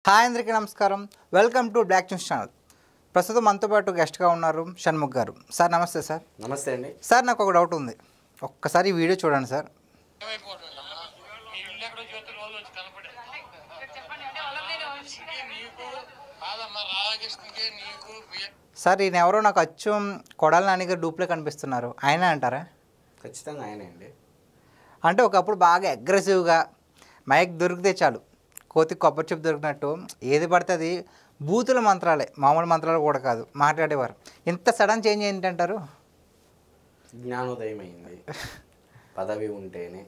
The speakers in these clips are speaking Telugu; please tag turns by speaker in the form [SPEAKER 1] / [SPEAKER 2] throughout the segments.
[SPEAKER 1] హాయ్ అందరికీ నమస్కారం. Welcome to black news channel. ప్రస్తుతం మనతో పాటు గెస్ట్గా ఉన్నారు షణ్ముఖ్ గారు. సార్ నమస్తే సార్.
[SPEAKER 2] నమస్తే అండి.
[SPEAKER 1] సార్ నాకు ఒక డౌట్ ఉంది, ఒక్కసారి ఈ వీడియో చూడండి సార్. సార్ ఈయన ఎవరో నాకు అచ్చం కొడాలి నాని గారు డూప్లే కనిపిస్తున్నారు, ఆయన అంటారా?
[SPEAKER 2] ఖచ్చితంగా ఆయనే అండి.
[SPEAKER 1] అంటే ఒకప్పుడు బాగా అగ్రెసివ్గా మైక్ దొరికితే చాలు కోతికి కొబ్బరి చెప్పు దొరికినట్టు ఏది పడితే అది బూతుల మంత్రాలే, మామూలు మంత్రాలు కూడా కాదు, మాట్లాడేవారు. ఇంత సడన్ చేంజ్ ఏంటంటారు?
[SPEAKER 2] జ్ఞానోదయం అయింది. పదవి ఉంటేనే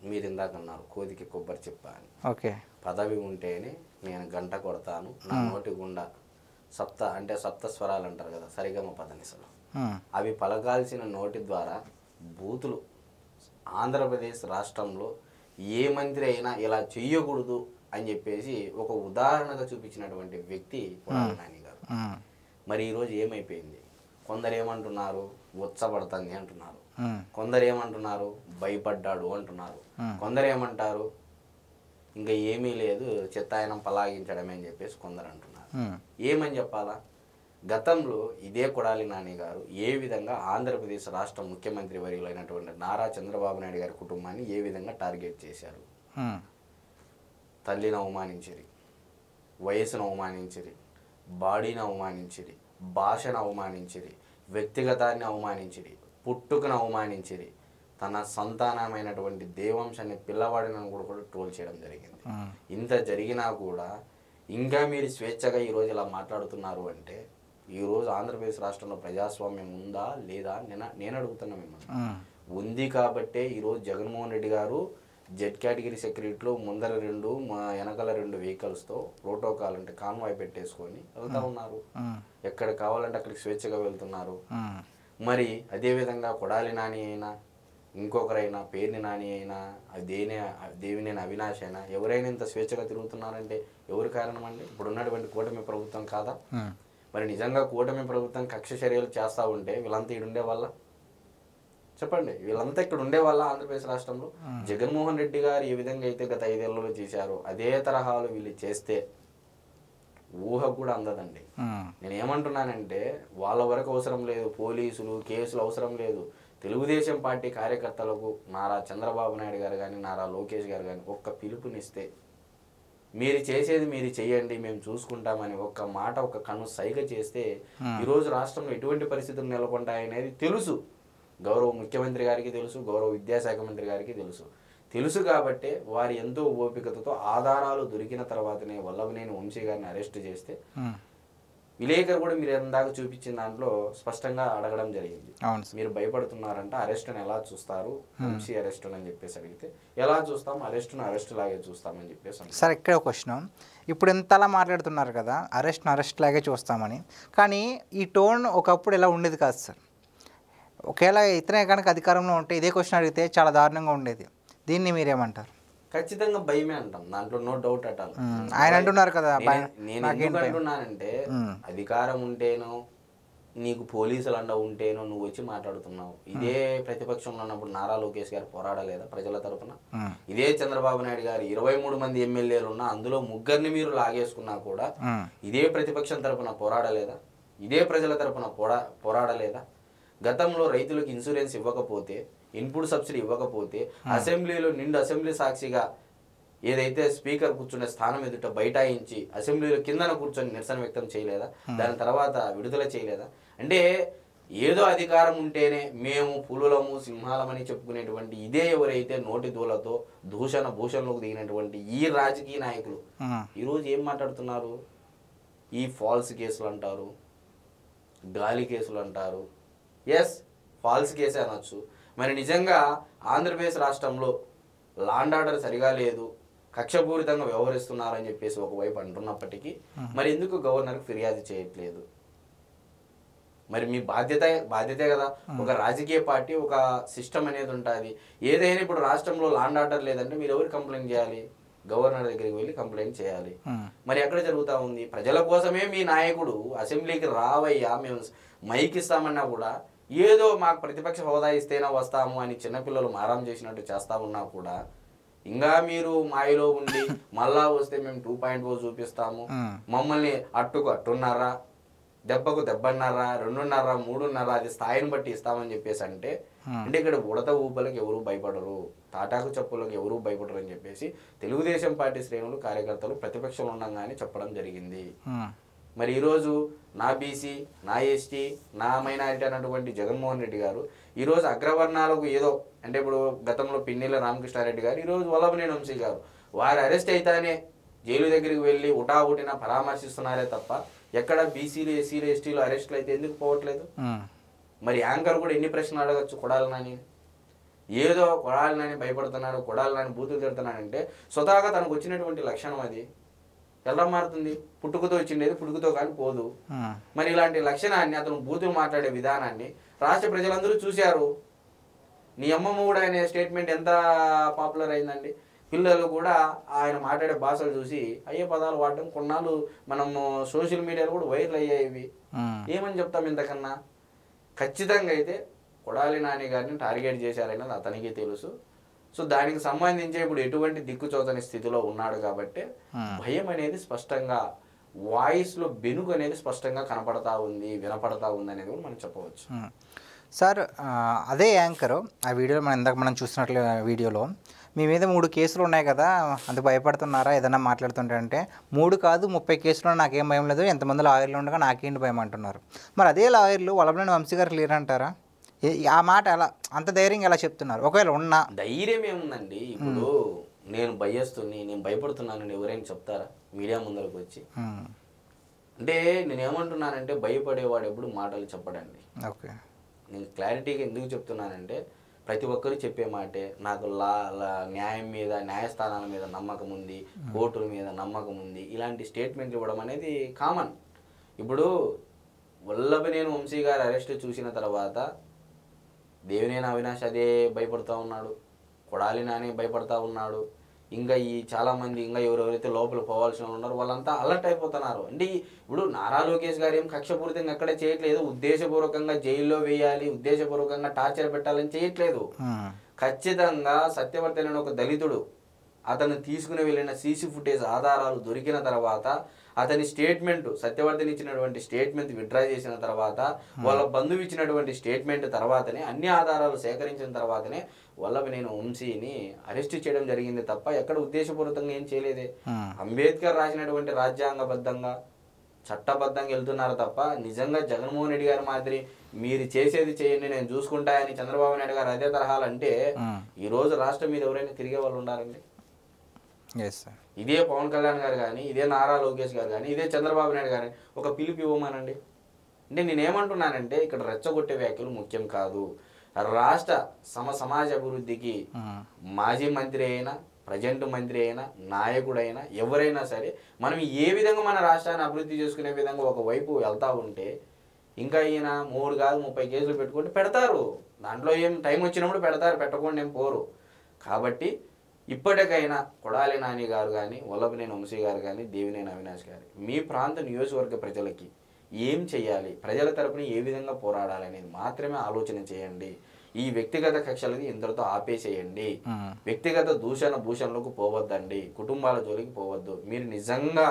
[SPEAKER 2] మీరు ఇందాక అన్నారు కోతికి కొబ్బరి చెప్ప అని.
[SPEAKER 1] ఓకే.
[SPEAKER 2] పదవి ఉంటేనే నేను గంట కొడతాను, నా నోటి గుండా సప్త స్వరాలు అంటారు కదా, సరిగమ పదనిసలు, అవి పలకాల్సిన నోటి ద్వారా బూతులు ఆంధ్రప్రదేశ్ రాష్ట్రంలో ఏ మంత్రి అయినా ఇలా చెయ్యకూడదు అని చెప్పేసి ఒక ఉదాహరణగా చూపించినటువంటి వ్యక్తి కొడాలి నాని గారు. మరి ఈరోజు ఏమైపోయింది? కొందరు ఏమంటున్నారు ఉచ్చబడుతుంది అంటున్నారు, కొందరు ఏమంటున్నారు భయపడ్డాడు అంటున్నారు, కొందరు ఏమంటారు ఇంకా ఏమీ లేదు చిత్తాయనం పలాగించడమే అని చెప్పేసి కొందరు అంటున్నారు. ఏమని చెప్పాలా? గతంలో ఇదే కొడాలి నాని గారు ఏ విధంగా ఆంధ్రప్రదేశ్ రాష్ట్ర ముఖ్యమంత్రి వర్యులైనటువంటి నారా చంద్రబాబు నాయుడు గారి కుటుంబాన్ని ఏ విధంగా టార్గెట్ చేశారు? తల్లిని అవమానించిరి, వయసును అవమానించిరి, బాడీని అవమానించిరి, భాషను అవమానించిరి, వ్యక్తిగతాన్ని అవమానించిరి, పుట్టుకను అవమానించిరి, తన సంతానమైనటువంటి దేవంశాన్ని పిల్లవాడిని కూడా ట్రోల్ చేయడం జరిగింది. ఇంత జరిగినా కూడా ఇంకా మీరు స్వేచ్ఛగా ఈరోజు ఇలా మాట్లాడుతున్నారు అంటే ఈరోజు ఆంధ్రప్రదేశ్ రాష్ట్రంలో ప్రజాస్వామ్యం ఉందా లేదా నేను అడుగుతున్నా మిమ్మల్ని. ఉంది కాబట్టే ఈరోజు జగన్మోహన్ రెడ్డి గారు జెడ్ కేటగిరీ సెక్యూరిటీలో ముందర 2 వెనకాల 2 వెహికల్స్తో ప్రోటోకాల్ అంటే కాన్వాయ్ పెట్టేసుకొని వెళ్తా ఉన్నారు. ఎక్కడ కావాలంటే అక్కడికి స్వేచ్ఛగా వెళ్తున్నారు. మరి అదేవిధంగా కొడాలి నాని అయినా ఇంకొకరైనా పేర్ని నాని అయినా దేవినేని అవినాష్ అయినా ఎవరైనా ఇంత స్వేచ్ఛగా తిరుగుతున్నారంటే ఎవరు కారణం అండి? ఇప్పుడు ఉన్నటువంటి కూటమి ప్రభుత్వం కాదా? మరి నిజంగా కూటమి ప్రభుత్వం కక్ష చర్యలు చేస్తూ ఉంటే వీళ్ళంతా ఇక్కడ ఉండే వాళ్ళ? చెప్పండి, వీళ్ళంతా ఇక్కడ ఉండే వాళ్ళ? ఆంధ్రప్రదేశ్ రాష్ట్రంలో జగన్మోహన్ రెడ్డి గారు ఏ విధంగా అయితే గత 5 ఏళ్లలో చేశారో అదే తరహాలో వీళ్ళు చేస్తే ఊహ కూడా అందదండి. నేను ఏమంటున్నానంటే వాళ్ళ వరకు అవసరం లేదు, పోలీసులు కేసులు అవసరం లేదు. తెలుగుదేశం పార్టీ కార్యకర్తలకు నారా చంద్రబాబు నాయుడు గారు కానీ నారా లోకేష్ గారు కానీ ఒక్క పిలుపునిస్తే మీరు చేసేది మీరు చెయ్యండి మేము చూసుకుంటామని ఒక్క మాట ఒక కన్ను సైగ చేస్తే ఈరోజు రాష్ట్రంలో ఎటువంటి పరిస్థితులు నెలకొంటాయనేది తెలుసు. గౌరవ ముఖ్యమంత్రి గారికి తెలుసు, గౌరవ విద్యాశాఖ మంత్రి గారికి తెలుసు కాబట్టే వారు ఎంతో ఓపికతతో ఆధారాలు దొరికిన తర్వాతనే వల్లభనేని వంశీ గారిని అరెస్ట్ చేస్తే విలేకరు కూడా మీరు ఎందాక చూపించిన దాంట్లో స్పష్టంగా అడగడం జరిగింది. మీరు భయపడుతున్నారంట, అరెస్ట్ని ఎలా చూస్తారు, వంశీ అరెస్ట్ అని చెప్పేసి అడిగితే ఎలా చూస్తాం, అరెస్ట్ లాగే చూస్తామని చెప్పేసి.
[SPEAKER 1] సార్ ఇక్కడ ఒక క్వశ్చన్, ఇప్పుడు ఇంతలా మాట్లాడుతున్నారు కదా అరెస్ట్ లాగే చూస్తామని, కానీ ఈ టోన్ ఒకప్పుడు ఎలా ఉండేది కాదు సార్. ఒకవేళ ఇతనే కనుక అధికారంలో ఉంటే ఇదే క్వశ్చన్ అడిగితే చాలా దారుణంగా ఉండేది. దీన్ని మీరేమంటారు?
[SPEAKER 2] ఖచ్చితంగా భయమే అంటాం, దాంట్లో నో డౌట్ అట్ ఆల్.
[SPEAKER 1] ఆయన అంటున్నారు కదా,
[SPEAKER 2] నేను ఎందుకు అంటున్నానంటే అధికారం ఉంటేనో నీకు పోలీసులు అండ ఉంటేనో నువ్వు వచ్చి మాట్లాడుతున్నావు. ఇదే ప్రతిపక్షంలో ఉన్నప్పుడు నారా లోకేష్ గారు పోరాడలేదా ప్రజల తరపున? ఇదే చంద్రబాబు నాయుడు గారు 23 మంది ఎమ్మెల్యేలు ఉన్నా అందులో 3 మీరు లాగేసుకున్నా కూడా ఇదే ప్రతిపక్షం తరపున పోరాడలేదా? ఇదే ప్రజల తరపున పోరాడలేదా? గతంలో రైతులకు ఇన్సూరెన్స్ ఇవ్వకపోతే, ఇన్పుట్ సబ్సిడీ ఇవ్వకపోతే అసెంబ్లీలో నిండు అసెంబ్లీ సాక్షిగా ఏదైతే స్పీకర్ కూర్చునే స్థానం ఎదుట బైఠాయించి అసెంబ్లీలో కిందన కూర్చొని నిరసన వ్యక్తం చేయలేదా? దాని తర్వాత విడుదల చేయలేదా? అంటే ఏదో అధికారం ఉంటేనే మేము పులులము సింహాలమని చెప్పుకునేటువంటి ఇదే ఎవరైతే నోటి దూలతో భూషణలోకి దిగినటువంటి ఈ రాజకీయ నాయకులు ఈరోజు ఏం మాట్లాడుతున్నారు? ఈ ఫాల్స్ కేసులు అంటారు, గాలి కేసులు అంటారు. ఎస్, ఫాల్స్ కేసే అనొచ్చు. మరి నిజంగా ఆంధ్రప్రదేశ్ రాష్ట్రంలో లాండ్ ఆర్డర్ సరిగా లేదు, కక్షపూరితంగా వ్యవహరిస్తున్నారని చెప్పేసి ఒకవైపు అంటున్నప్పటికీ మరి ఎందుకు గవర్నర్కి ఫిర్యాదు చేయట్లేదు? మరి మీ బాధ్యతే కదా. ఒక రాజకీయ పార్టీ, ఒక సిస్టమ్ అనేది ఉంటుంది. ఏదైనా ఇప్పుడు రాష్ట్రంలో లాండ్ ఆర్డర్ లేదంటే మీరు ఎవరు కంప్లైంట్ చేయాలి? గవర్నర్ దగ్గరికి వెళ్ళి కంప్లైంట్ చేయాలి. మరి ఎక్కడ జరుగుతూ ఉంది? ప్రజల కోసమే మీ నాయకుడు అసెంబ్లీకి రావయ్యా మేము మైక్ ఇస్తామన్నా కూడా ఏదో మాకు ప్రతిపక్ష హోదా ఇస్తేనే వస్తాము అని చిన్నపిల్లలు మారం చేసినట్టు చేస్తా ఉన్నా కూడా ఇంకా మీరు మాయలో ఉండి మళ్ళా వస్తే మేము 2.0 చూపిస్తాము, మమ్మల్ని అట్టుకు అట్టున్నారా, దెబ్బకు దెబ్బన్నారా, 2.5 3.5 అది స్థాయిని బట్టి ఇస్తామని చెప్పేసి అంటే ఇక్కడ ఉడత ఊపలకు ఎవరు భయపడరు, తాటాకు చెప్పులకు ఎవరు భయపడరు అని చెప్పేసి తెలుగుదేశం పార్టీ శ్రేణులు కార్యకర్తలు ప్రతిపక్షంలో ఉండగానే చెప్పడం జరిగింది. మరి ఈరోజు నా బీసీ, నా ఎస్టీ, నా మైనారిటీ అన్నటువంటి జగన్మోహన్ రెడ్డి గారు ఈరోజు అగ్రవర్ణాలకు ఏదో అంటే ఇప్పుడు గతంలో పిన్నెల రామకృష్ణారెడ్డి గారు, ఈరోజు వల్లభనేని వంశీ గారు వారు అరెస్ట్ అయితేనే జైలు దగ్గరికి వెళ్ళి ఉటావుటిన పరామర్శిస్తున్నారే తప్ప ఎక్కడ బీసీలు, ఎస్సీలు, ఎస్టీలు అరెస్టులు అయితే ఎందుకు పోవట్లేదు? మరి యాంకర్ కూడా ఎన్ని ప్రశ్నలు అడగచ్చు కొడాలి నాని? ఏదో కొడాలి నాని భయపడుతున్నాడు, కొడాలి నాని బూతులు తిడుతున్నాడంటే స్వతహాగా తనకు వచ్చినటువంటి లక్షణం అది ఎలా మారుతుంది? పుట్టుకతో వచ్చిండేది పుట్టుకతో కానీ పోదు. మరి ఇలాంటి లక్షణాన్ని, అతను బూతులు మాట్లాడే విధానాన్ని రాష్ట్ర ప్రజలందరూ చూశారు. నీ అమ్మమ్మ కూడా అనే స్టేట్మెంట్ ఎంత పాపులర్ అయిందండి. పిల్లలు కూడా ఆయన మాట్లాడే భాషలు చూసి అయ్యే పదాలు వాడడం కొన్నాళ్ళు మనము సోషల్ మీడియాలో కూడా వైరల్ అయ్యాయి. ఏమని చెప్తాం ఇంతకన్నా? ఖచ్చితంగా అయితే కొడాలి నాని గారిని టార్గెట్ చేశారనేది అతనికి తెలుసు. సో దానికి సంబంధించి ఇప్పుడు ఎటువంటి దిక్కుచోతని స్థితిలో ఉన్నాడు కాబట్టి భయం అనేది స్పష్టంగా వాయిస్లో బెనుకు అనేది స్పష్టంగా కనపడతా ఉంది, వినపడతా ఉంది అనేది కూడా మనం చెప్పవచ్చు.
[SPEAKER 1] సార్ అదే యాంకరు ఆ వీడియోలో మనం చూసినట్లు వీడియోలో మీ మీద 3 కేసులు ఉన్నాయి కదా, అంత భయపడుతున్నారా ఏదైనా మాట్లాడుతుంటే అంటే 3 కాదు 30 కేసులు నాకేం భయం లేదు, ఎంతమంది లాయర్లు ఉండగా నాకేంటి భయం అంటున్నారు. మరి అదే లాయర్లు వల్లభనేని వంశీ గారు క్లియర్ అంటారా? ఆ మాట ఎలా అంత ధైర్యంగా ఎలా చెప్తున్నారు? ఒకవేళ ఉన్నా
[SPEAKER 2] ధైర్యం ఏముందండి? ఇప్పుడు నేను భయస్తుని, నేను భయపడుతున్నాను ఎవరైనా చెప్తారా మీడియా ముందరకు వచ్చి? అంటే నేనేమంటున్నానంటే భయపడేవాడు ఎప్పుడు మాటలు చెప్పడండి.
[SPEAKER 1] ఓకే,
[SPEAKER 2] నేను క్లారిటీగా ఎందుకు చెప్తున్నానంటే ప్రతి ఒక్కరు చెప్పే మాటే నాకు న్యాయం మీద, న్యాయస్థానాల మీద నమ్మకం ఉంది, కోర్టుల మీద నమ్మకం ఉంది, ఇలాంటి స్టేట్మెంట్లు ఇవ్వడం అనేది కామన్. ఇప్పుడు వల్లభనేని వంశీ గారు అరెస్ట్ చూసిన తర్వాత దేవినేని అవినాష్ అదే భయపడుతూ ఉన్నాడు, కొడాలి నాని భయపడతా ఉన్నాడు, ఇంకా ఈ చాలామంది ఇంకా ఎవరెవరైతే లోపల పోవాల్సిన ఉన్నారో వాళ్ళంతా అలర్ట్ అయిపోతున్నారు. అంటే ఇప్పుడు నారా లోకేష్ గారు ఏం కక్షపూరితంగా ఎక్కడే చేయట్లేదు, ఉద్దేశపూర్వకంగా జైల్లో వేయాలి, ఉద్దేశపూర్వకంగా టార్చర్ పెట్టాలని చేయట్లేదు. ఖచ్చితంగా సత్యవర్తి అనే ఒక దళితుడు అతను తీసుకుని వెళ్ళిన సీసీ ఫుటేజ్ ఆధారాలు దొరికిన తర్వాత అతని స్టేట్మెంట్, సత్యవర్తిని ఇచ్చినటువంటి స్టేట్మెంట్ విత్డ్రా చేసిన తర్వాత వాళ్ళ బంధువు ఇచ్చినటువంటి స్టేట్మెంట్ తర్వాతనే అన్ని ఆధారాలు సేకరించిన తర్వాతనే వల్లభనేని వంశీని అరెస్ట్ చేయడం జరిగింది తప్ప ఎక్కడ ఉద్దేశపూర్వకంగా ఏం చేయలేదే. అంబేద్కర్ రాసినటువంటి రాజ్యాంగబద్ధంగా చట్టబద్ధంగా వెళ్తున్నారు తప్ప నిజంగా జగన్మోహన్ రెడ్డి గారి మాదిరి మీరు చేసేది చేయండి నేను చూసుకుంటాయని చంద్రబాబు నాయుడు గారు అదే తరహాలు అంటే ఈ రోజు రాష్ట్రం మీద ఎవరైనా తిరిగే వాళ్ళు ఉండాలండి. ఇదే పవన్ కళ్యాణ్ గారు కానీ, ఇదే నారా లోకేష్ గారు కానీ, ఇదే చంద్రబాబు నాయుడు గారు ఒక పిలుపు ఇవ్వమానండి. అంటే నేనేమంటున్నానంటే ఇక్కడ రెచ్చగొట్టే వ్యాఖ్యలు ముఖ్యం కాదు. రాష్ట్ర సమాజ అభివృద్ధికి మాజీ మంత్రి అయినా, ప్రజెంట్ మంత్రి అయినా, నాయకుడైనా ఎవరైనా సరే మనం ఏ విధంగా మన రాష్ట్రాన్ని అభివృద్ధి చేసుకునే విధంగా ఒకవైపు వెళ్తా ఉంటే ఇంకా ఈయన 3 కాదు 30 కేసులు పెట్టుకుంటే పెడతారు. దాంట్లో ఏం టైం వచ్చినప్పుడు పెడతారు, పెట్టకుండా ఏం పోరు. కాబట్టి ఇప్పటికైనా కొడాలి నాని గారు కానీ, వల్లభనేని వంశీ గారు కానీ, దేవినేని అవినాష్ గారు మీ ప్రాంత నియోజకవర్గ ప్రజలకి ఏం చేయాలి, ప్రజల తరపున ఏ విధంగా పోరాడాలి అనేది మాత్రమే ఆలోచన చేయండి. ఈ వ్యక్తిగత కక్షలకి ఇంతటితో ఆపేసేయండి. వ్యక్తిగత భూషణలకు పోవద్దండి, కుటుంబాల జోలికి పోవద్దు. మీరు నిజంగా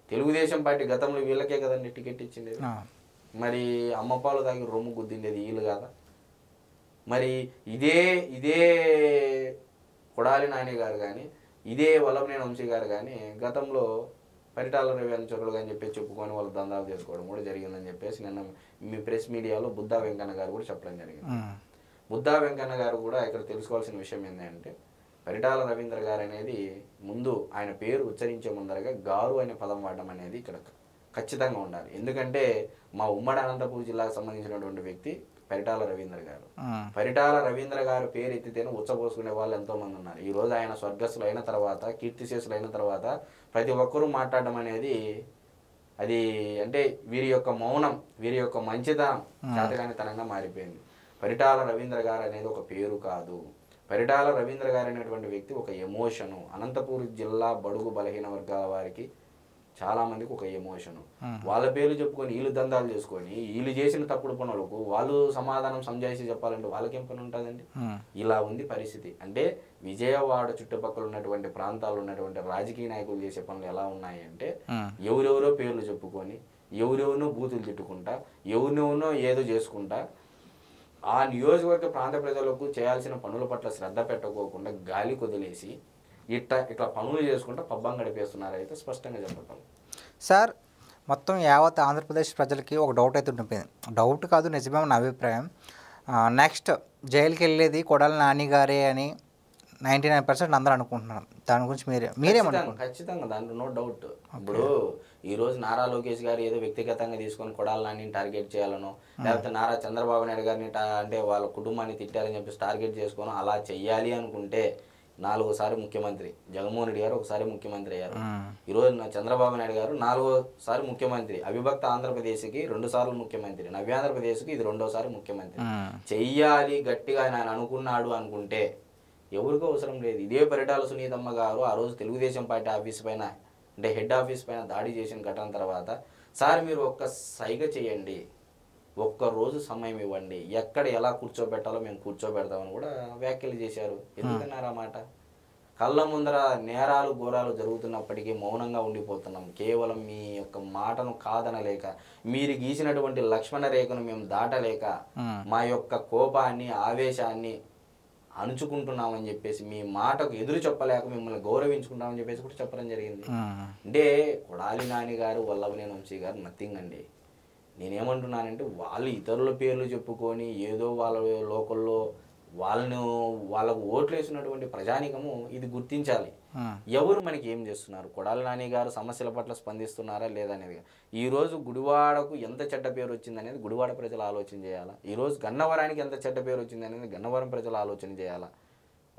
[SPEAKER 2] తెలుగుదేశం పార్టీ గతంలో వీళ్ళకే కదండి టికెట్ ఇచ్చిండేది, మరి అమ్మపాలు తాగి రొమ్ము గుద్దిండేది వీళ్ళు కాదా? మరి ఇదే కొడాలి నాని గారు కానీ, ఇదే వల్లభనేని వంశీ గారు కానీ గతంలో పరిటాల రవి అనుచరులుగా అని చెప్పి చెప్పుకొని వాళ్ళు దందాలు చేసుకోవడం కూడా జరిగిందని చెప్పేసి నిన్న మీ ప్రెస్ మీడియాలో బుద్ధా వెంకన్న గారు కూడా చెప్పడం జరిగింది. బుద్ధా వెంకన్న గారు కూడా ఇక్కడ తెలుసుకోవాల్సిన విషయం ఏంటంటే పరిటాల రవీంద్ర గారు అనేది ముందు ఆయన పేరు ఉచ్చరించే ముందరగా గారు అనే పదం వాడడం అనేది ఇక్కడ ఖచ్చితంగా ఉండాలి. ఎందుకంటే మా ఉమ్మడి అనంతపురం జిల్లాకు సంబంధించినటువంటి వ్యక్తి పరిటాల రవీంద్ర గారు. పరిటాల రవీంద్ర గారు పేరు ఎత్తితేనే ఉచ్చపోసుకునే వాళ్ళు ఎంతో మంది ఉన్నారు. ఈ రోజు ఆయన స్వర్గస్థులు అయిన తర్వాత, కీర్తిశేషులు అయిన తర్వాత ప్రతి ఒక్కరూ మాట్లాడడం అనేది అది అంటే వీరి యొక్క మౌనం, వీరి యొక్క మంచితనం చేతగానితనంగా మారిపోయింది. పరిటాల రవీంద్ర గారు అనేది ఒక పేరు కాదు. పరిటాల రవీంద్ర గారు అనేటువంటి వ్యక్తి ఒక ఎమోషను. అనంతపురం జిల్లా బడుగు బలహీన వర్గాల వారికి చాలామందికి ఒక ఎమోషను. వాళ్ళ పేర్లు చెప్పుకొని వీళ్ళు దందాలు చేసుకొని వీళ్ళు చేసిన తప్పుడు పనులకు వాళ్ళు సమాధానం సంజాయిషి చెప్పాలంటే వాళ్ళకేం పని ఉంటుందండి? ఇలా ఉంది పరిస్థితి. అంటే విజయవాడ చుట్టుపక్కల ఉన్నటువంటి ప్రాంతాల్లో ఉన్నటువంటి రాజకీయ నాయకులు చేసే పనులు ఎలా ఉన్నాయి అంటే ఎవరెవరో పేర్లు చెప్పుకొని ఎవరెవరినో బూతులు తిట్టుకుంటా ఎవరినెవరినో ఏదో చేసుకుంటా ఆ నియోజకవర్గ ప్రాంత ప్రజలకు చేయాల్సిన పనుల పట్ల శ్రద్ధ పెట్టకోకుండా గాలి కొదిలేసి ఇట్లా పనులు చేసుకుంటూ పబ్బం గడిపేస్తున్నారు అయితే స్పష్టంగా చెప్పగలం.
[SPEAKER 1] సార్ మొత్తం యావత్ ఆంధ్రప్రదేశ్ ప్రజలకి ఒక డౌట్ అయితే ఉండిపోయింది. డౌట్ కాదు, నిజమే నా అభిప్రాయం. నెక్స్ట్ జైలుకి వెళ్ళేది కొడాలి నాని గారే అని 99% అందరూ అనుకుంటున్నారు. దాని గురించి మీరేమనుకుంటున్నారు?
[SPEAKER 2] ఖచ్చితంగా దాంట్లో నో డౌట్. ఇప్పుడు ఈ రోజు నారా లోకేష్ గారు ఏదో వ్యక్తిగతంగా తీసుకొని కొడాలి నాని టార్గెట్ చేయాలనో లేకపోతే నారా చంద్రబాబు నాయుడు గారిని అంటే వాళ్ళ కుటుంబాన్ని తిట్టాలని చెప్పేసి టార్గెట్ చేసుకొని అలా చెయ్యాలి అనుకుంటే 4సారి ముఖ్యమంత్రి జగన్మోహన్ రెడ్డి గారు ఒకసారి ముఖ్యమంత్రి అయ్యారు. ఈరోజు చంద్రబాబు నాయుడు గారు 4సారి ముఖ్యమంత్రి. అవిభక్త ఆంధ్రప్రదేశ్కి 2 సార్లు ముఖ్యమంత్రి. నవ్యాంధ్రప్రదేశ్కి ఇది 2వసారి ముఖ్యమంత్రి. చెయ్యాలి గట్టిగా ఆయన అనుకున్నాడు అనుకుంటే ఎవరికో అవసరం లేదు. ఇదే పరిటాల సునీతమ్మ గారు ఆ రోజు తెలుగుదేశం పార్టీ ఆఫీస్ పైన అంటే హెడ్ ఆఫీస్ పైన దాడి చేసిన ఘటన తర్వాత సార్ మీరు ఒక్క సైగ చేయండి, ఒక్కరోజు సమయం ఇవ్వండి, ఎక్కడ ఎలా కూర్చోబెట్టాలో మేము కూర్చోబెడతామని కూడా వ్యాఖ్యలు చేశారు. ఎందుకన్నారు ఆ మాట? కళ్ళ ముందర నేరాలు ఘోరాలు జరుగుతున్నప్పటికీ మౌనంగా ఉండిపోతున్నాం. కేవలం మీ యొక్క మాటను కాదనలేక మీరు గీసినటువంటి లక్ష్మణ రేఖను మేము దాటలేక మా యొక్క కోపాన్ని ఆవేశాన్ని అణుచుకుంటున్నామని చెప్పేసి మీ మాటకు ఎదురు చెప్పలేక మిమ్మల్ని గౌరవించుకుంటామని చెప్పేసి కూడా చెప్పడం జరిగింది. అంటే కొడాలి నాని గారు వల్లభనేని వంశీ గారు నథింగ్ అండి. నేనేమంటున్నానంటే వాళ్ళు ఇతరుల పేర్లు చెప్పుకొని ఏదో వాళ్ళ లోకల్లో వాళ్ళకు ఓట్లు వేసినటువంటి ప్రజానికము ఇది గుర్తించాలి. ఎవరు మనకి ఏం చేస్తున్నారు, కొడాలి నాని గారు సమస్యల పట్ల స్పందిస్తున్నారా లేదా అనేది. ఈరోజు గుడివాడకు ఎంత చెడ్డ పేరు వచ్చింది అనేది గుడివాడ ప్రజలు ఆలోచన చేయాలా. ఈరోజు గన్నవరానికి ఎంత చెడ్డ పేరు వచ్చింది అనేది గన్నవరం ప్రజలు ఆలోచన చేయాలా.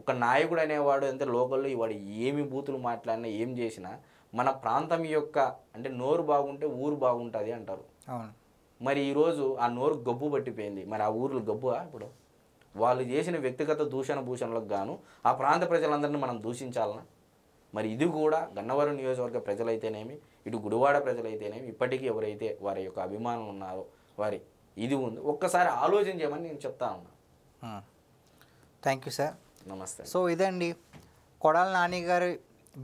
[SPEAKER 2] ఒక నాయకుడు అనేవాడు ఎంత లోకల్లో వాడు ఏమి బూతులు మాట్లాడినా ఏం చేసినా మన ప్రాంతం యొక్క అంటే నోరు బాగుంటే ఊరు బాగుంటుంది అంటారు. మరి ఈరోజు ఆ నోరు గబ్బు పట్టిపోయింది. మరి ఆ ఊర్లు గబ్బు ఇప్పుడు వాళ్ళు చేసిన వ్యక్తిగత భూషణలకు గాను ఆ ప్రాంత ప్రజలందరినీ మనం దూషించాలన్నా? మరి ఇది కూడా గన్నవరం నియోజకవర్గ ప్రజలైతేనేమి ఇటు గుడివాడ ప్రజలైతేనేమి ఇప్పటికీ ఎవరైతే వారి యొక్క అభిమానులు ఉన్నారో వారి ఇది ఉంది ఒక్కసారి ఆలోచన చేయమని నేను చెప్తా ఉన్నా.
[SPEAKER 1] Thank you sir.
[SPEAKER 2] నమస్తే.
[SPEAKER 1] సో ఇదండి కొడాలి నాని గారి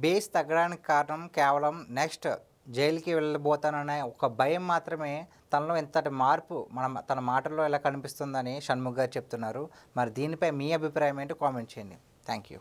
[SPEAKER 1] బేస్ తగ్గడానికి కారణం కేవలం నెక్స్ట్ జైలుకి వెళ్ళబోతాననే ఒక భయం మాత్రమే. తనలో ఎంతటి మార్పు తన మాటల్లో ఎలా కనిపిస్తుందని షణ్ముఖ్ గారు చెప్తున్నారు. మరి దీనిపై మీ అభిప్రాయం ఏంటో కామెంట్ చేయండి. Thank you.